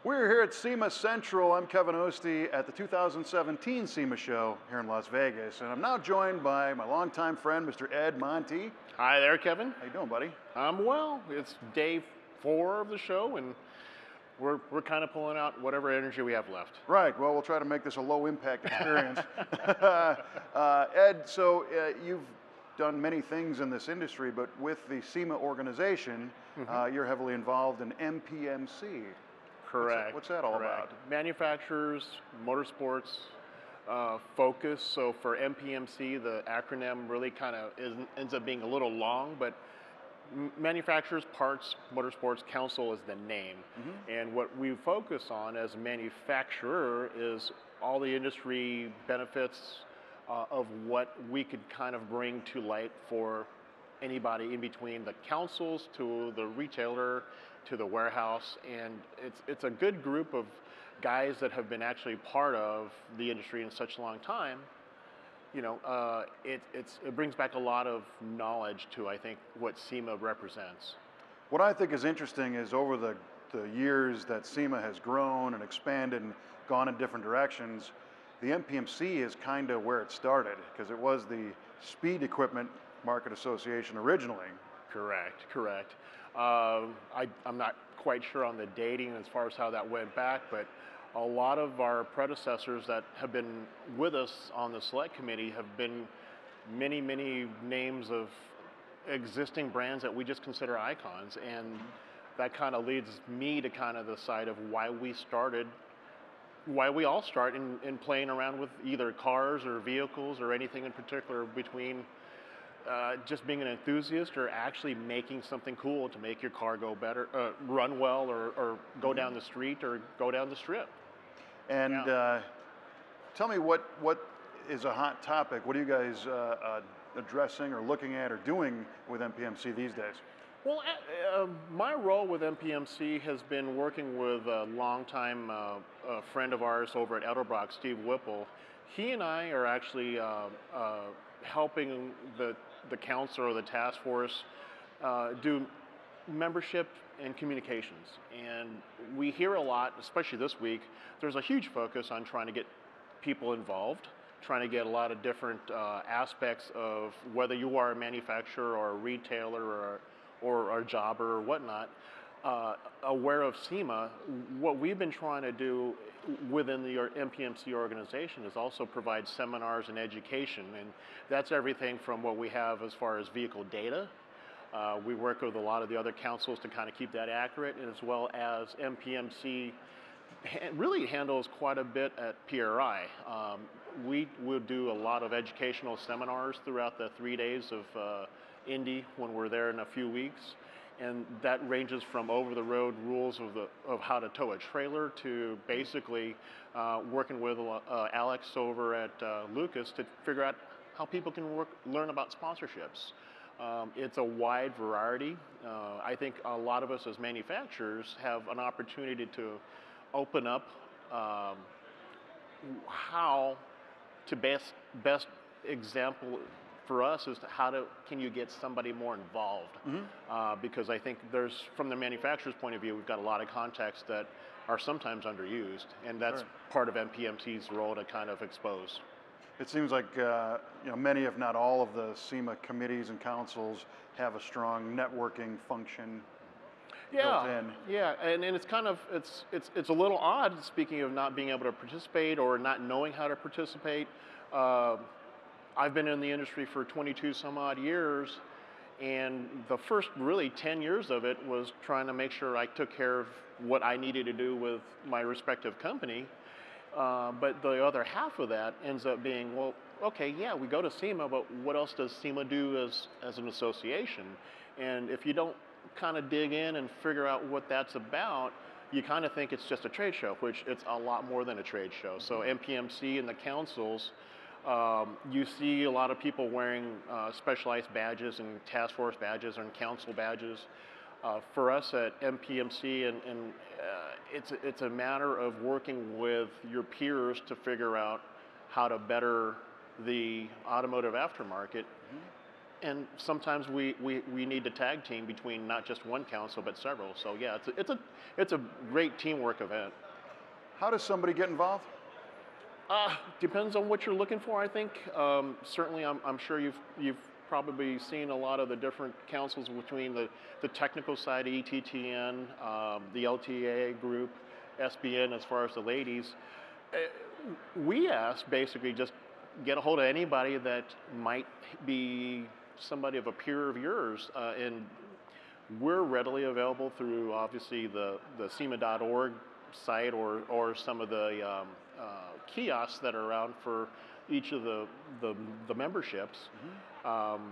We're here at SEMA Central. I'm Kevin Ostie at the 2017 SEMA show here in Las Vegas, and I'm now joined by my longtime friend, Mr. Ed Monte. Hi there, Kevin. How you doing, buddy? I'm well. It's day 4 of the show, and we're kind of pulling out whatever energy we have left. Right. Well, we'll try to make this a low-impact experience. Ed, so you've done many things in this industry, but with the SEMA organization, you're heavily involved in MPMC. Correct. What's that all about? Manufacturers, motorsports focus. So for MPMC, the acronym really kind of ends up being a little long, but Manufacturers Parts Motorsports Council is the name. And what we focus on as a manufacturer is all the industry benefits of what we could kind of bring to light for anybody in between the councils to the retailer to the warehouse. And it's a good group of guys that have been actually part of the industry in such a long time. You know, it brings back a lot of knowledge to, I think, what SEMA represents. What I think is interesting is over the years that SEMA has grown and expanded and gone in different directions, the MPMC is kind of where it started, because it was the Speed Equipment Market Association originally. Correct. I'm not quite sure on the dating as far as how that went back, but a lot of our predecessors that have been with us on the select committee have been many names of existing brands that we just consider icons, and that kind of leads me to kind of the side of why we all start in playing around with either cars or vehicles or anything in particular, between just being an enthusiast or actually making something cool to make your car go better, run well, or go down the street or go down the strip. And tell me what is a hot topic? What are you guys addressing or looking at or doing with MPMC these days? Well, my role with MPMC has been working with a longtime friend of ours over at Edelbrock, Steve Whipple. He and I are actually helping the council or the task force do membership and communications. And we hear a lot, especially this week, there's a huge focus on trying to get people involved, trying to get a lot of different aspects of whether you are a manufacturer or a retailer or a jobber or whatnot, aware of SEMA. What we've been trying to do within the MPMC organization is also provide seminars and education, and that's everything from what we have as far as vehicle data. We work with a lot of the other councils to kind of keep that accurate, as well as MPMC really handles quite a bit at PRI. We will do a lot of educational seminars throughout the 3 days of Indy when we're there in a few weeks. And that ranges from over-the-road rules of how to tow a trailer to basically working with Alex over at Lucas to figure out how people can learn about sponsorships. It's a wide variety. I think a lot of us as manufacturers have an opportunity to open up how to best example for us is can you get somebody more involved? Because I think from the manufacturer's point of view, we've got a lot of contacts that are sometimes underused, and that's part of MPMC's role to kind of expose. It seems like many, if not all, of the SEMA committees and councils have a strong networking function built in. Yeah, and it's kind of it's a little odd, speaking of not being able to participate or not knowing how to participate. I've been in the industry for 22 some odd years, and the first really 10 years of it was trying to make sure I took care of what I needed to do with my respective company. But the other half of that ends up being, well, okay, yeah, we go to SEMA, but what else does SEMA do as an association? And if you don't kind of dig in and figure out what that's about, you kind of think it's just a trade show, which it's a lot more than a trade show. So MPMC and the councils, you see a lot of people wearing specialized badges and task force badges and council badges. For us at MPMC, it's a matter of working with your peers to figure out how to better the automotive aftermarket and sometimes we need to tag team between not just one council but several. So yeah, it's a great teamwork event. How does somebody get involved? Depends on what you're looking for, I think. Certainly, I'm sure you've probably seen a lot of the different councils between the technical side, ETTN, the LTA group, SBN as far as the ladies. We ask basically just get a hold of anybody that might be somebody of a peer of yours, and we're readily available through obviously the SEMA.org site or some of the kiosks that are around for each of the memberships. Mm-hmm.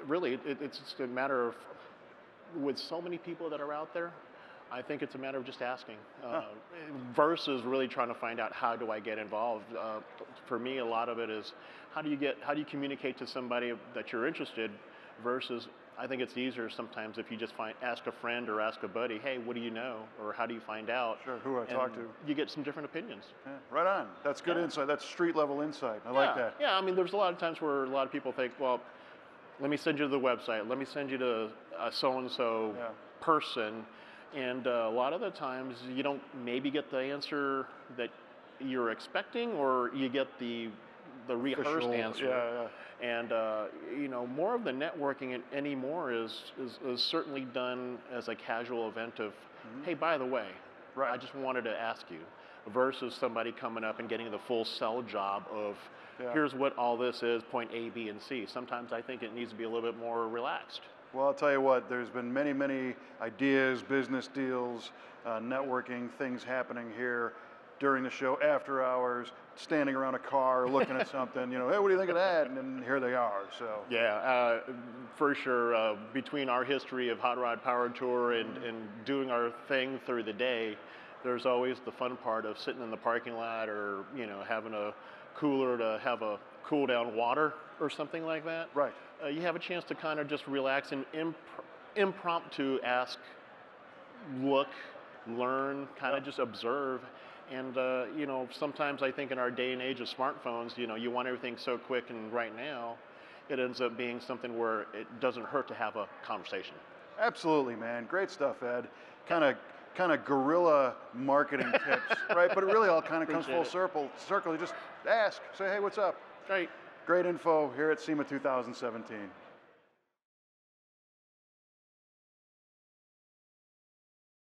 Really, it's just a matter of, with so many people that are out there, I think it's a matter of just asking, versus really trying to find out how do I get involved. For me, a lot of it is how do you communicate to somebody that you're interested, versus I think it's easier sometimes if you just ask a friend or ask a buddy, hey, what do you know, or how do you find out? Sure, who I talk to. You get some different opinions. Yeah, right on. That's good insight. That's street level insight. I like that. Yeah, I mean, there's a lot of times where a lot of people think, well, let me send you to the website. Let me send you to a so-and-so person. And a lot of the times you don't maybe get the answer that you're expecting, or you get the rehearsed answer. And you know, more of the networking anymore is certainly done as a casual event of, hey, by the way, I just wanted to ask you, versus somebody coming up and getting the full sell job of, here's what all this is, point A, B, and C. Sometimes I think it needs to be a little bit more relaxed. Well, I'll tell you what, there's been many, many ideas, business deals, networking things happening here during the show, after hours, standing around a car, looking at something, you know, hey, what do you think of that? And then here they are, so. Yeah, for sure, between our history of Hot Rod Power Tour and doing our thing through the day, there's always the fun part of sitting in the parking lot, or, you know, having a cooler to have a cool down water or something like that. Right. You have a chance to kind of just relax and impromptu ask, look, learn, kind of just observe. And, you know, sometimes I think in our day and age of smartphones, you know, you want everything so quick, and right now it ends up being something where it doesn't hurt to have a conversation. Absolutely, man. Great stuff, Ed. Kind of guerrilla marketing tips, right? But it really all kind of comes full circle. You just ask, say, hey, what's up? Right. Great info here at SEMA 2017.